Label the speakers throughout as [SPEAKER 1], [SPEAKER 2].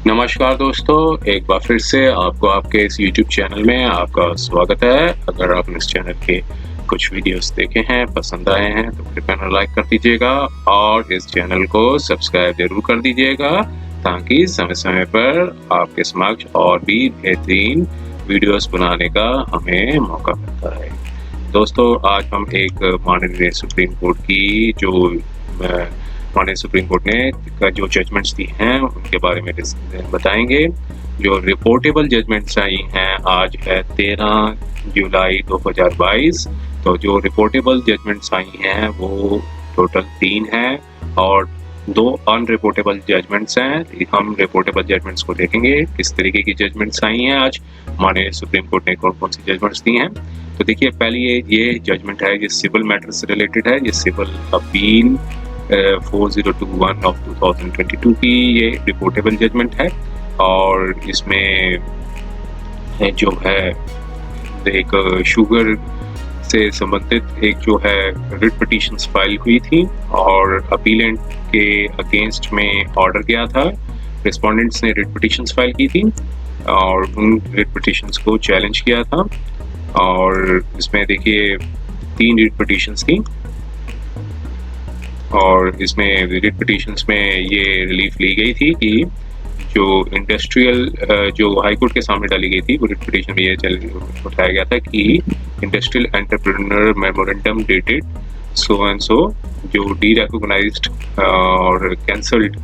[SPEAKER 1] नमस्कार दोस्तों, एक बार फिर से आपको आपके इस YouTube चैनल में आपका स्वागत है। अगर आपने इस चैनल के कुछ वीडियोस देखे हैं, पसंद आए हैं तो कृपया लाइक कर दीजिएगा और इस चैनल को सब्सक्राइब जरूर कर दीजिएगा ताकि समय-समय पर आपके समक्ष और भी बेहतरीन वीडियोस बनाने का हमें मौका मिलता है। दोस्तों, आज हम एक माननीय सुप्रीम कोर्ट की माननीय सुप्रीम कोर्ट ने जो जजमेंट्स दी हैं उनके बारे में बताएंगे। जो रिपोर्टेबल जजमेंट्स आई हैं आज है 13 जुलाई 2022। तो जो रिपोर्टेबल जजमेंट्स आई हैं वो टोटल 3 हैं और 2 अनरिपोर्टेबल जजमेंट्स हैं। हम रिपोर्टेबल जजमेंट्स को देखेंगे किस तरीके की जजमेंट्स आई हैं आज माननीय सुप्रीम कोर्ट ने कौन कौन सी जजमेंट्स दी हैं। तो देखिए, पहली ये जजमेंट है, ये सिविल मैटर से रिलेटेड है। ये सिविल अपील 4021 ऑफ 2022 की ये रिपोर्टेबल जजमेंट है और इसमें जो है एक शुगर से संबंधित एक जो है रिट पिटीशंस फाइल हुई थी और अपीलेंट के अगेंस्ट में ऑर्डर गया था। रिस्पोंडेंट्स ने रिट पिटीशंस फाइल की थी और उन रिट पिटीशंस को चैलेंज किया था और इसमें देखिए 3 रिट पिटीशंस थी और इसमें रिट पिटीशंस में ये रिलीफ ली गई थी कि जो इंडस्ट्रियल जो हाई कोर्ट के सामने डाली गई थी वो रिट पिटीशन में ये उठाया गया था कि industrial entrepreneur memorandum dated so and so जो डी रिकॉग्नाइज्ड और cancelled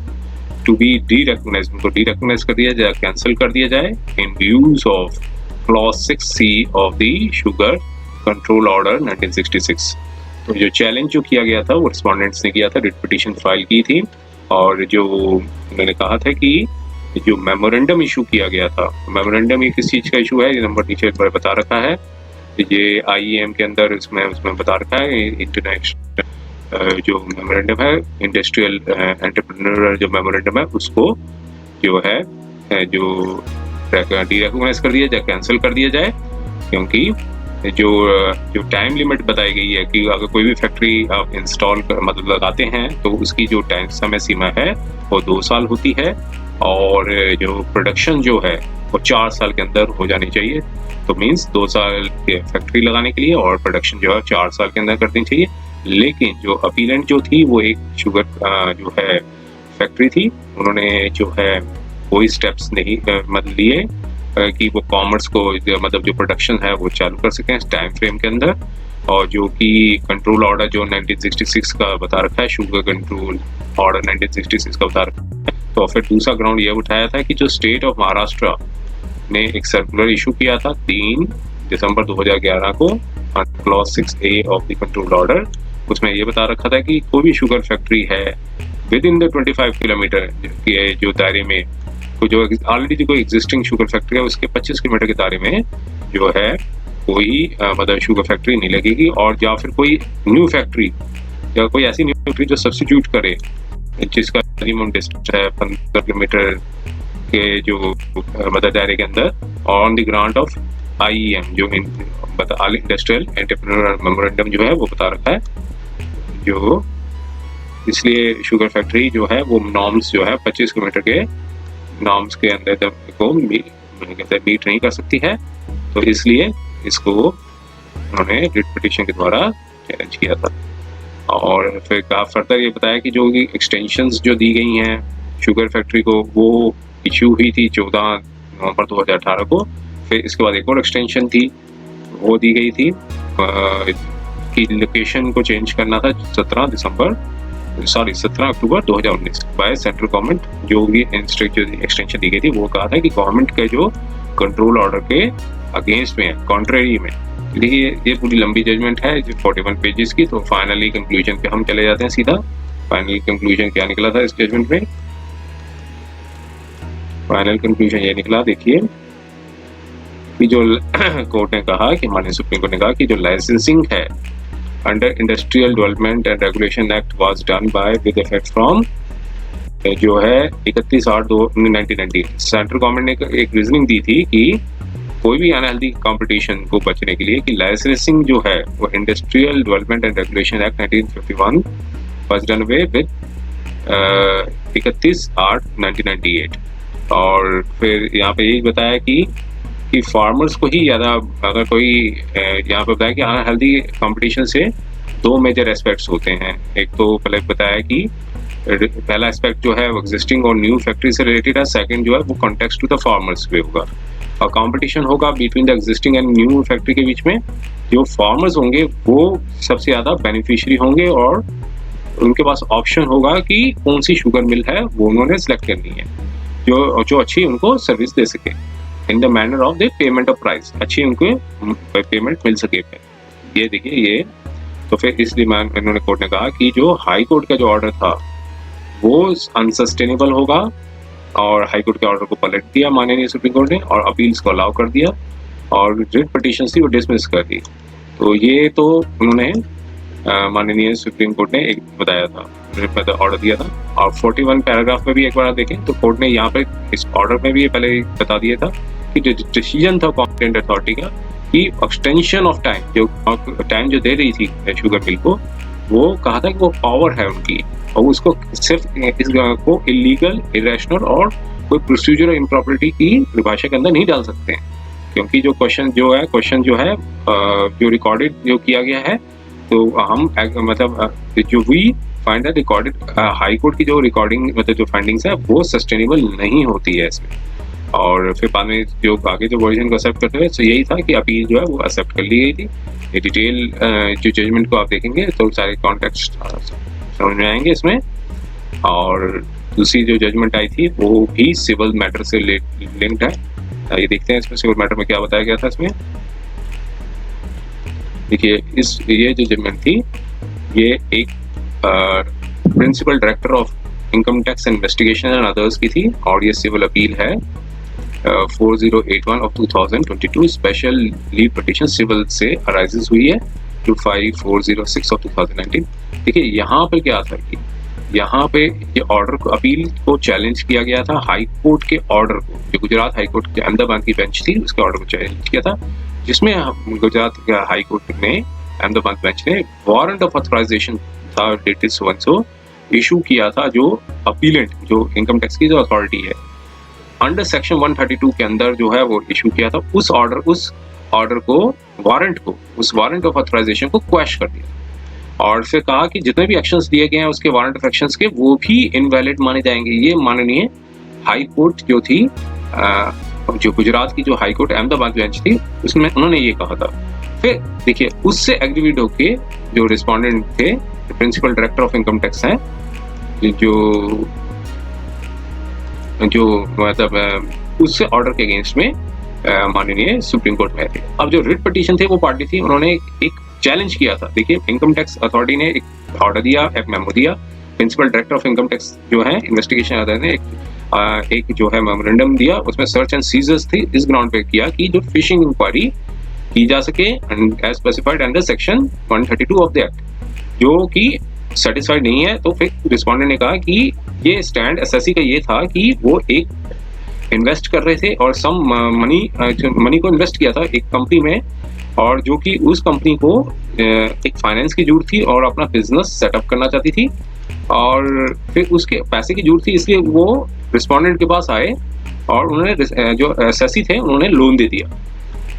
[SPEAKER 1] to be derecognised, उनको डी रिकॉग्नाइज कर दिया जाए, कैंसिल कर दिया जाए in views of clause 6C of the sugar control order 1966। तो जो चैलेंज जो किया गया था वो रिस्पोंडेंट्स ने किया था, रिट पिटीशन फाइल की थी और जो उन्होंने कहा था कि जो मेमोरेंडम इशू किया गया था, मेमोरेंडम ये किस चीज़ का इशू है, ये नंबर नीचे पर बता रखा है। ये IEM के अंदर उसमें बता रखा है इंटरनेशनल जो मेमोरेंडम है, इंडस्ट्रियल एंटरप्रेन्योर जो मेमोरेंडम है उसको जो है जो डी रिकॉग्नाइज कर दिया जाए, कैंसिल कर दिया जाए, क्योंकि जो टाइम लिमिट बताई गई है कि अगर कोई भी फैक्ट्री आप इंस्टॉल मतलब लगाते हैं तो उसकी जो टाइम समय सीमा है वो 2 साल होती है और जो प्रोडक्शन जो है वो 4 साल के अंदर हो जानी चाहिए। तो मीन्स 2 साल के फैक्ट्री लगाने के लिए और प्रोडक्शन जो है 4 साल के अंदर करनी चाहिए। लेकिन जो अपीलेंट जो थी वो एक शुगर जो है फैक्ट्री थी, उन्होंने जो है कोई स्टेप्स नहीं मतलब लिए कि वो कॉमर्स को मतलब जो प्रोडक्शन है वो चालू कर सकें इस टाइम फ्रेम के अंदर। और जो कि कंट्रोल ऑर्डर जो 1966 का बता रखा है, शुगर कंट्रोल ऑर्डर 1966 का बता रखा है। तो फिर दूसरा ग्राउंड ये उठाया था कि जो स्टेट ऑफ महाराष्ट्र ने एक सर्कुलर इशू किया था 3 दिसंबर 2011 को clause 6A of the control order, उसमें ये बता रखा था कि कोई भी शुगर फैक्ट्री है विद इन द 25 किलोमीटर के जो दायरे में, तो जो ऑलरेडी कोई एग्जिस्टिंग शुगर फैक्ट्री है उसके 25 किलोमीटर के दायरे में जो है कोई मतलब शुगर फैक्ट्री नहीं लगेगी। और या फिर कोई न्यू फैक्ट्री या कोई ऐसी न्यू फैक्ट्री जो सब्स्टिट्यूट करे जिसका मिनिमम डिस्टेंस है 15 किलोमीटर के जो मतलब दायरे के अंदर on the ground of IEM जो इंडस्ट्रियल एंटरप्रेन्योर मेमोरेंडम जो है वो बता रखा है। जो इसलिए शुगर फैक्ट्री जो है वो नॉर्म्स जो है 25 किलोमीटर के नॉर्म्स के अंदर को मीट नहीं कर सकती है, तो इसलिए इसको उन्होंने रिट पिटीशन के द्वारा चैलेंज किया था। और फिर फर्दर ये बताया कि जो एक्सटेंशंस जो दी गई हैं शुगर फैक्ट्री को वो इशू हुई थी 14 नवंबर 2018 को। फिर इसके बाद एक और एक्सटेंशन थी वो दी गई थी कि लोकेशन को चेंज करना था 17 अक्टूबर 2019 बाय सेंट्रल गवर्नमेंट। जो भी एक्सटेंशन दी गई थी वो कहा था कि गवर्नमेंट के जो कंट्रोल ऑर्डर के अगेंस्ट में है, कॉन्ट्रेरी में। देखिए, ये पूरी लंबी जजमेंट है जो 41 पेजेस की। तो फाइनली कंक्लूजन पे हम चले जाते हैं सीधा। फाइनल कंक्लूजन क्या निकला था इस जजमेंट में? फाइनल कंक्लूजन ये निकला, देखिए कि जो कोर्ट ने कहा कि माननीय सुप्रीम कोर्ट ने कहा कि जो लाइसेंसिंग है under industrial development and regulation act was done by with effect from जो है 31/8/1990। सेंट्रल गवर्नमेंट ने एक रीजनिंग दी थी कि कोई भी अनहेल्दी कंपटीशन को बचने के लिए कि लाइसेंसिंग जो है वो industrial development and regulation act 1951 was done away with 31/8/1998। और फिर यहाँ पे यही बताया कि फार्मर्स को ही ज़्यादा, अगर कोई यहाँ पे बताया कि अनहेल्दी कंपटीशन से दो मेजर एस्पेक्ट्स होते हैं। एक तो पहले बताया कि पहला एस्पेक्ट जो है वो एग्जिस्टिंग और न्यू फैक्ट्री से रिलेटेड है, सेकंड जो है वो कॉन्टेक्स्ट टू द फार्मर्स पे होगा। और कंपटीशन होगा between the existing and new factory के बीच में। जो फार्मर्स होंगे वो सबसे ज़्यादा बेनिफिशियरी होंगे और उनके पास ऑप्शन होगा कि कौन सी शुगर मिल है वो उन्होंने सेलेक्ट करनी है जो अच्छी उनको सर्विस दे सके in the manner of the payment of price, अच्छी उनको पेमेंट मिल सके। ये देखिए ये तो फिर इसलिए इन्होंने कोर्ट ने कहा कि जो हाई कोर्ट का जो ऑर्डर था वो अनसस्टेनेबल होगा और हाई कोर्ट के ऑर्डर को पलट दिया माननीय सुप्रीम कोर्ट ने और अपील्स को अलाउ कर दिया और रिट पिटीशन थी वो डिसमिस कर दी। तो ये तो उन्होंने माननीय सुप्रीम कोर्ट ने एक बताया था, ऑर्डर दिया था। और 41 पैराग्राफ में भी एक बार देखें तो कोर्ट ने यहाँ पे इस ऑर्डर में भी पहले बता दिया था कि जो डिसीजन था कॉम्पिटेंट अथॉरिटी का कि एक्सटेंशन ऑफ टाइम, जो टाइम जो दे रही थी शुगर मिल को, वो कहा था कि वो पावर है उनकी और उसको सिर्फ इस को इलीगल, इरेशनल और कोई प्रोसीजर इम्प्रॉपर्टी की परिभाषा के अंदर नहीं डाल सकते हैं। क्योंकि जो क्वेश्चन जो है जो रिकॉर्डेड जो किया गया है तो हम मतलब जो we find that recorded high court की जो रिकॉर्डिंग मतलब जो फाइंडिंग्स है वो सस्टेनेबल नहीं होती है इसमें। और फिर बाद में जो आगे जो वर्जन को एक्सेप्ट करते हुए तो यही था कि अपील जो है वो एक्सेप्ट कर ली गई थी। ये डिटेल जो जजमेंट को आप देखेंगे तो सारे कॉन्टेक्स्ट समझ में आएंगे इसमें। और दूसरी जो जजमेंट आई थी वो भी सिविल मैटर से लिंक्ड है। ये देखते हैं इसमें सिविल मैटर में क्या बताया गया था। इसमें देखिए ये जो जजमेंट थी ये एक principal director of income tax investigation and others की थी और ये सिविल अपील है 4081 of 2022 special leave petition civil से अराइजेस हुई है 25406 ऑफ 2019। देखिए यहाँ पे क्या था कि यहाँ पे ये ऑर्डर को अपील को चैलेंज किया गया था हाई कोर्ट के ऑर्डर को, जो गुजरात हाई कोर्ट के अहमदाबाद की बेंच थी उसके ऑर्डर को चैलेंज किया था, जिसमें गुजरात हाई कोर्ट ने अहमदाबाद बेंच ने वारंट ऑफ ऑथराइजेशन था dated so and so issue किया था जो अपीलेंट जो इनकम टैक्स की जो अथॉरिटी है अंडर सेक्शन 132 के अंदर जो है वो इशू किया था। उस ऑर्डर को उस वारंट ऑफ ऑथराइजेशन को क्वैश कर दिया और फिर कहा कि जितने भी एक्शंस दिए गए हैं उसके वारंट ऑफ एक्शंस के वो भी इनवैलिड माने जाएंगे। ये माननीय हाई कोर्ट जो थी जो गुजरात की जो हाई कोर्ट अहमदाबाद बेंच थी उसमें उन्होंने ये कहा था। फिर देखिए उससे एग्रीवेट होके जो रिस्पोंडेंट थे principal director of income tax हैं जो मतलब उससे ऑर्डर के अगेंस्ट में माननीय सुप्रीम कोर्ट में थे। अब जो रिट पिटीशन थे वो पार्टी थी, उन्होंने एक चैलेंज किया था। देखिए इनकम टैक्स अथॉरिटी ने एक ऑर्डर दिया, एक मेमो दिया, principal director of income tax जो है इन्वेस्टिगेशन अदर ने एक जो है मेमोरेंडम दिया, उसमें सर्च एंड सीजर्स थी इस ग्राउंड पे किया कि जो फिशिंग इंक्वायरी की जा सके as specified under section 132 of the act, जो कि सेटिस्फाइड नहीं है। तो फिर रिस्पोंडेंट ने कहा कि ये स्टैंड एसएससी का ये था कि वो एक इन्वेस्ट कर रहे थे और सम मनी को इन्वेस्ट किया था एक कंपनी में और जो कि उस कंपनी को एक फाइनेंस की जरूरत थी और अपना बिजनेस सेटअप करना चाहती थी और फिर उसके पैसे की जरूरत थी, इसलिए वो रिस्पोंडेंट के पास आए और उन्होंने जो एसएससी थे उन्होंने लोन दे दिया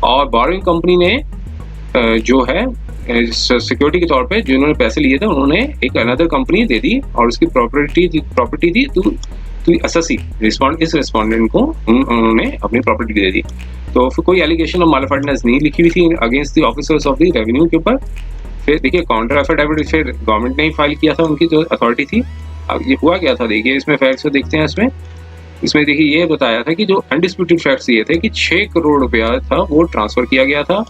[SPEAKER 1] और बोरोइंग कंपनी ने जो है सिक्योरिटी के तौर पे जिन्होंने पैसे लिए थे उन्होंने एक अनदर कंपनी दे दी और उसकी प्रॉपर्टी दी तो एसएससी इस रिस्पोंडेंट को उन्होंने अपनी प्रॉपर्टी दे दी। तो फिर कोई एलिगेशन ऑफ मालफर्डनेस नहीं लिखी हुई थी against the officers of the revenue के ऊपर। फिर देखिए काउंटर एफिडेविट फिर गवर्नमेंट ने ही फाइल किया था, उनकी जो अथॉरिटी थी। अब ये हुआ क्या था देखिए इसमें फैक्ट्स को देखते हैं। इसमें देखिए ये बताया था कि जो अनडिस्प्यूटेड फैक्ट्स ये थे कि 6 करोड़ रुपया था वो ट्रांसफर किया गया था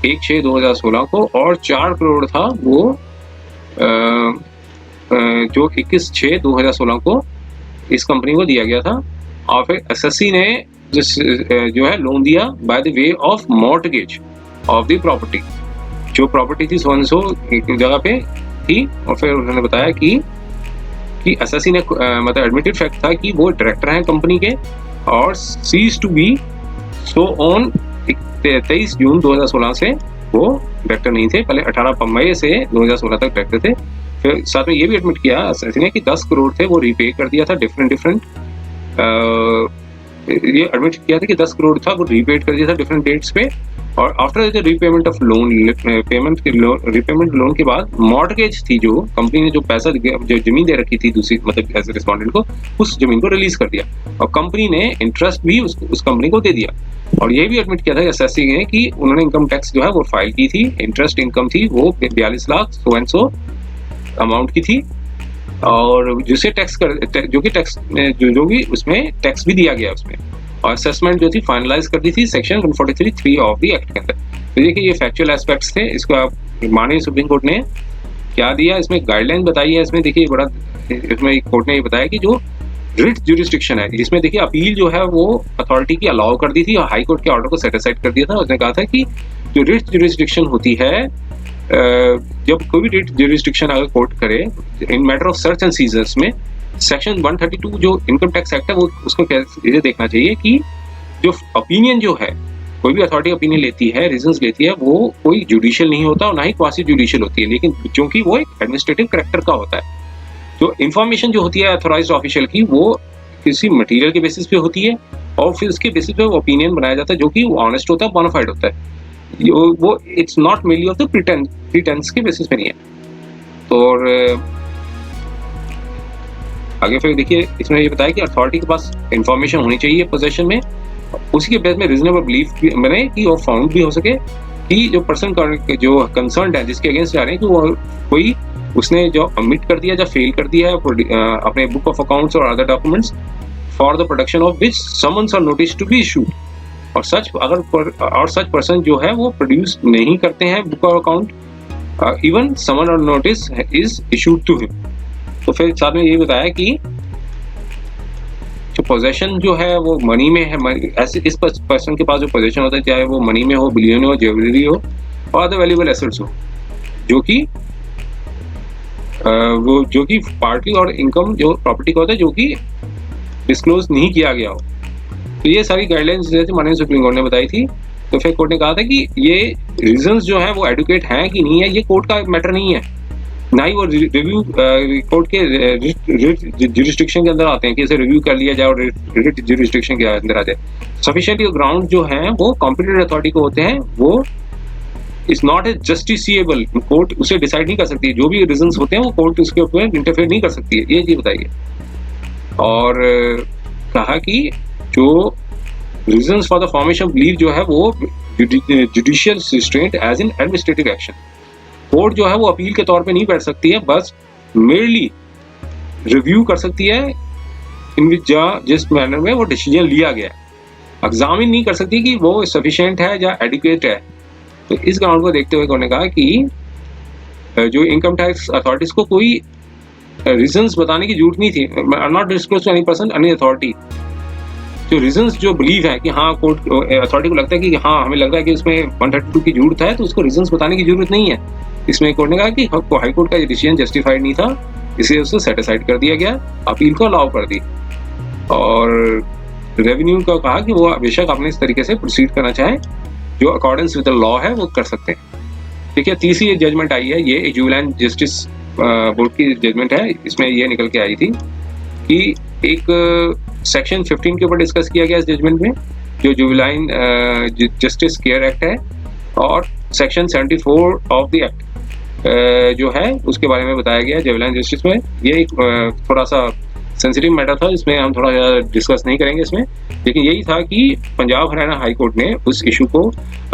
[SPEAKER 1] 1/6/2016 को और 4 करोड़ था वो जो 21/6/2016 को इस कंपनी को दिया गया था। और फिर एसएससी ने जो है लोन दिया by the way of mortgage of the property, जो प्रॉपर्टी थी सो जगह पे थी। और फिर उन्होंने बताया कि एसएससी ने मतलब एडमिटेड फैक्ट था कि वो डायरेक्टर हैं कंपनी के और cease to be so on 23 June 2016 से वो डायरेक्टर नहीं थे, पहले 18 मई से 2016 तक डायरेक्टर थे। फिर साथ में ये भी एडमिट किया एसएससी ने कि 10 करोड़ थे वो रीपे कर दिया था डिफरेंट ये एडमिट किया था कि 10 करोड़ था, वो रीपेड कर दिया था डिफरेंट डेट्स पे। और after the repayment of loan, repayment loan के बाद मॉर्टगेज थी, जो कंपनी ने जो पैसा जो जमीन दे रखी थी दूसरी मतलब एज रिस्पॉन्डेंट को, उस जमीन को रिलीज कर दिया और कंपनी ने इंटरेस्ट भी उस कंपनी को दे दिया। और ये भी एडमिट किया था एसएससी ने कि उन्होंने इनकम टैक्स जो है वो फाइल की थी, इंटरेस्ट इनकम थी वो 42 लाख सो एंड सो अमाउंट की थी, और जिसे टैक्स कर जो कि टैक्स जो भी उसमें टैक्स भी दिया गया उसमें, और असेसमेंट जो थी फाइनलाइज कर दी थी सेक्शन 143(3) ऑफ द एक्ट के अंदर। तो देखिए ये फैक्चुअल एस्पेक्ट्स थे। इसको आप माननीय सुप्रीम कोर्ट ने क्या दिया, इसमें गाइडलाइन बताई है। इसमें देखिए बड़ा, इसमें कोर्ट ने ये बताया कि जो रिट ज्यूरिसडिक्शन है, इसमें देखिए अपील जो है वो अथॉरिटी की अलाउ कर दी थी और हाई कोर्ट के ऑर्डर को सेटिस्फाइड कर दिया था। उसने कहा था कि जो रिट ज्यूरिसडिक्शन होती है, जब कोई भी रिट ज्यूरिसडिक्शन अगर कोर्ट करे in matter of search and seizures में, सेक्शन 132 जो इनकम टैक्स एक्ट है वो उसको ये देखना चाहिए कि जो ओपिनियन जो है, कोई भी अथॉरिटी ओपिनियन लेती है, रीजंस लेती है, वो कोई जुडिशियल नहीं होता और ना ही क्वासी जुडिशियल होती है, लेकिन क्योंकि वो एक एडमिनिस्ट्रेटिव करेक्टर का होता है। जो इन्फॉर्मेशन जो होती है अथॉराइज्ड ऑफिशियल की, वो किसी मटेरियल के बेसिस पे होती है और फिर उसके बेसिस पे ओपिनियन बनाया जाता है जो कि ऑनेस्ट होता है, बोनाफाइड होता है। वो it's not mainly of the प्रीटेंस के बेसिस पे नहीं है। तो और आगे फिर देखिए इसमें ये बताया कि अथॉरिटी के पास इंफॉर्मेशन होनी चाहिए पोजेशन में, उसी के बेस में रीजनेबल बिलीफ बने कि वो फाउंड भी हो सके कि जो पर्सन जो कंसर्न है, जिसके अगेंस्ट जा रहे हैं, कि वो कोई उसने जो अमिट कर दिया या फेल कर दिया है अपने बुक ऑफ अकाउंट्स और other documents for the production of which summons और नोटिस टू बी इशूड, और सच पर्सन जो है वो प्रोड्यूस नहीं करते हैं book of account, even summon और notice is issued to him. तो फिर साथ में ये बताया कि जो पोजेशन जो है वो मनी में है, ऐसे इस पर्सन के पास जो पोजेशन होता है, चाहे वो मनी में हो, बिलियन हो, ज्वेलरी हो और अदर वैल्यूएबल एसेट्स हो, जो कि पार्टी और इनकम जो प्रॉपर्टी का होता है, जो कि डिस्क्लोज नहीं किया गया हो। तो ये सारी गाइडलाइंस माननीय सुप्रीम कोर्ट ने बताई थी। तो फिर कोर्ट ने कहा था कि ये रीजंस जो है वो एडुकेट हैं कि नहीं है, ये कोर्ट का मैटर नहीं है, ना ही वो रिव्यू कोर्ट के ज्यूरिसडिक्शन के अंदर आते हैं कि इसे रिव्यू कर लिया जाए और रिट ज्यूरिसडिक्शन के अंदर आ जाए। सफिशिएंट ग्राउंड जो हैं वो कॉम्पिटेंट अथॉरिटी को होते हैं, वो is not a justiciable, court उसे डिसाइड नहीं कर सकती, जो भी रीजंस होते हैं वो कोर्ट उसके ऊपर इंटरफेयर नहीं कर सकती है, ये चीज बताइए। और कहा कि जो reasons for the formation of belief जो है वो judicial restraint as in administrative action, court जो है वो अपील के तौर पे नहीं बैठ सकती है, बस मेरली रिव्यू कर सकती है इन विच जिस मैनर में वो डिसीजन लिया गया, एग्जामिन नहीं कर सकती कि वो सफिशिएंट है या एडिक्वेट है। तो इस ग्राउंड को देखते हुए उन्होंने कहा कि जो इनकम टैक्स अथॉरिटीज को कोई रीजंस बताने की जरूरत नहीं थी, not disclose to any person any authority. जो रीजंस जो बिलीव है कि हाँ कोर्ट अथॉरिटी को लगता है कि हाँ हमें लग रहा है कि उसमें 132 की जरूरत है, तो उसको रीजंस बताने की जरूरत नहीं है। इसमें कोर्ट ने कहा कि हाई कोर्ट का ये डिसीजन जस्टिफाइड नहीं था, इसलिए उसको सेटिस्फाइड कर दिया गया, अपील को अलाउ कर दी। और रेवेन्यू को कहा कि वो बेशक अपने इस तरीके से प्रोसीड करना चाहे, जो अकॉर्डेंस विद द लॉ है वो कर सकते हैं। देखिए तीसरी जजमेंट आई है, ये जुवेनाइल जस्टिस बोर्ड की जजमेंट है। इसमें ये निकल के आई थी कि एक सेक्शन 15 के ऊपर डिस्कस किया गया इस जजमेंट में, जो जुवेनाइल जस्टिस केयर एक्ट है, और सेक्शन 74 ऑफ द एक्ट जो है उसके बारे में बताया गया जुवेनाइल जस्टिस में। ये एक थोड़ा सा सेंसिटिव मैटर था, इसमें हम थोड़ा ज़्यादा डिस्कस नहीं करेंगे इसमें, लेकिन यही था कि पंजाब हरियाणा हाई कोर्ट ने उस इशू को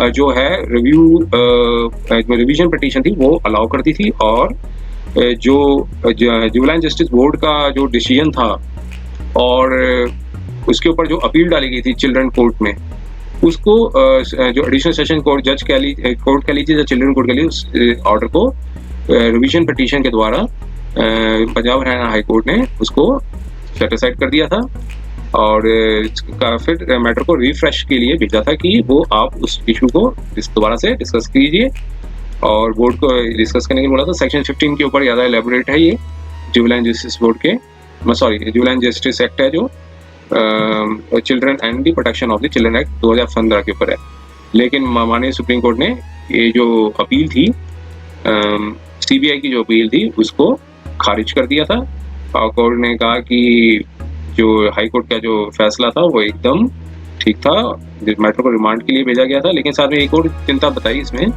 [SPEAKER 1] जो है रिवीजन पिटीशन थी वो अलाउ कर दी थी, और जो जुवेनाइल जस्टिस बोर्ड का जो डिसीजन था और उसके ऊपर जो अपील डाली गई थी चिल्ड्रन कोर्ट में, उसको जो एडिशनल सेशन कोर्ट जज कोर्ट कह लीजिए या चिल्ड्रन कोर्ट कह लीजिए, उस ऑर्डर को रिवीजन पिटीशन के द्वारा पंजाब हरियाणा हाई कोर्ट ने उसको सेटिस्फाइड कर दिया था, और फिर मैटर को रिफ्रेश के लिए भेजा था कि वो आप उस इशू को दोबारा से डिस्कस कीजिए, और बोर्ड को डिस्कस करने के लिए बोला था। सेक्शन 15 के ऊपर ज़्यादा एलेबोरेट है ये जुवेनाइल जस्टिस बोर्ड के, जुवेनाइल जस्टिस एक्ट है जो children and the protection of the children act 2015 के ऊपर है। लेकिन माननीय सुप्रीम कोर्ट ने ये जो अपील थी सीबीआई की जो अपील थी उसको खारिज कर दिया था, और कोर्ट ने कहा कि जो हाई कोर्ट का जो फैसला था वो एकदम ठीक था। मैटर को रिमांड के लिए भेजा गया था, लेकिन साथ में एक और चिंता बताई इसमें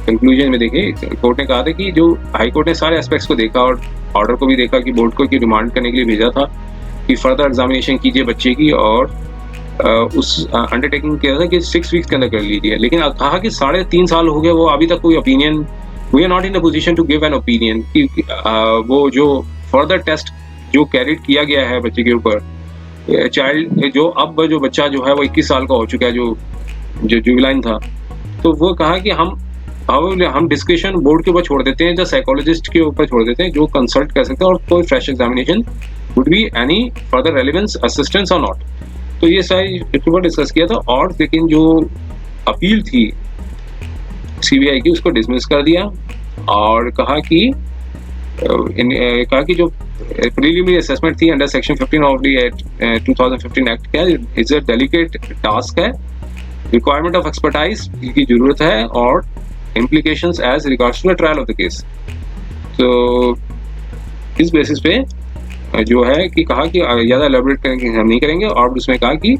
[SPEAKER 1] कंक्लूजन में। देखिए, कोर्ट ने कहा था कि जो हाई कोर्ट ने सारे एस्पेक्ट्स को देखा और ऑर्डर को भी देखा कि बोर्ड को कि रिमांड करने के लिए भेजा था कि फर्दर एग्जामिनेशन कीजिए बच्चे की, और उस अंडरटेकिंग किया था कि 6 वीक्स के अंदर कर लीजिए। लेकिन कहा कि 3.5 साल हो गए, वो अभी तक कोई opinion, we are not in a position to give an opinion कि वो जो फर्दर टेस्ट जो कैरिड किया गया है बच्चे के ऊपर, चाइल्ड जो अब जो बच्चा जो है वो 21 साल का हो चुका है, जो जुवेनाइल था, तो वो कहा कि हम डिस्कशन बोर्ड के ऊपर छोड़ देते हैं, जो साइकोलॉजिस्ट के ऊपर छोड़ देते हैं, जो कंसल्ट कर सकते हैं, और कोई fresh examination would be any further relevance assistance और नॉट। तो ये सारी ऊपर डिस्कस किया था, और लेकिन जो अपील थी सीबीआई की उसको डिसमिस कर दिया, और कहा कि जो प्रीलिमिनरी असेसमेंट थी under section 15 of the 2015 act का इज अ डेलिकेट टास्क है, रिक्वायरमेंट ऑफ एक्सपर्टाइज की जरूरत है, और implications as regards to the trial of the case। तो इस बेसिस पे जो है कि कहा कि ज़्यादा एलेबोरेट करेंगे हम नहीं करेंगे, और उसमें कहा कि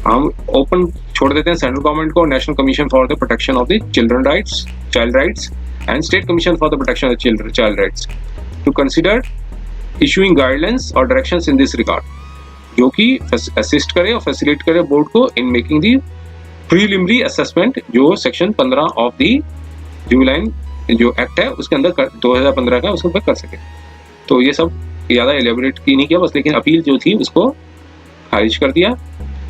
[SPEAKER 1] हम ओपन छोड़ देते हैं सेंट्रल गवर्नमेंट को, national commission for the protection of the children rights, child rights, and state commission for the protection of child rights to consider issuing guidelines और डायरेक्शंस इन दिस रिगार्ड, जो कि assist करे और facilitate करे board को in making the preliminary assessment, जो section 15 of the juvenile जो act है उसके अंदर 2015 का उसके ऊपर कर सके। तो ये सब ज़्यादा एलेबोरेट की नहीं किया बस, लेकिन अपील जो थी उसको खारिज कर दिया।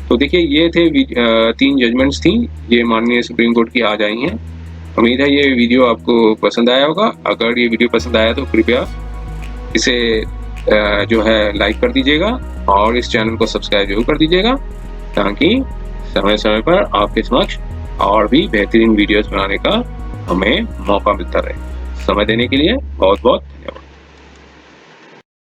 [SPEAKER 1] तो देखिए, ये थे 3 जजमेंट्स थी, ये माननीय सुप्रीम कोर्ट की आज आई हैं। उम्मीद है ये वीडियो आपको पसंद आया होगा। अगर ये वीडियो पसंद आया तो कृपया इसे जो है लाइक कर दीजिएगा, और इस चैनल को सब्सक्राइब जरूर कर दीजिएगा, ताकि समय समय पर आपके समक्ष और भी बेहतरीन वीडियोस बनाने का हमें मौका मिलता रहे। समय देने के लिए बहुत बहुत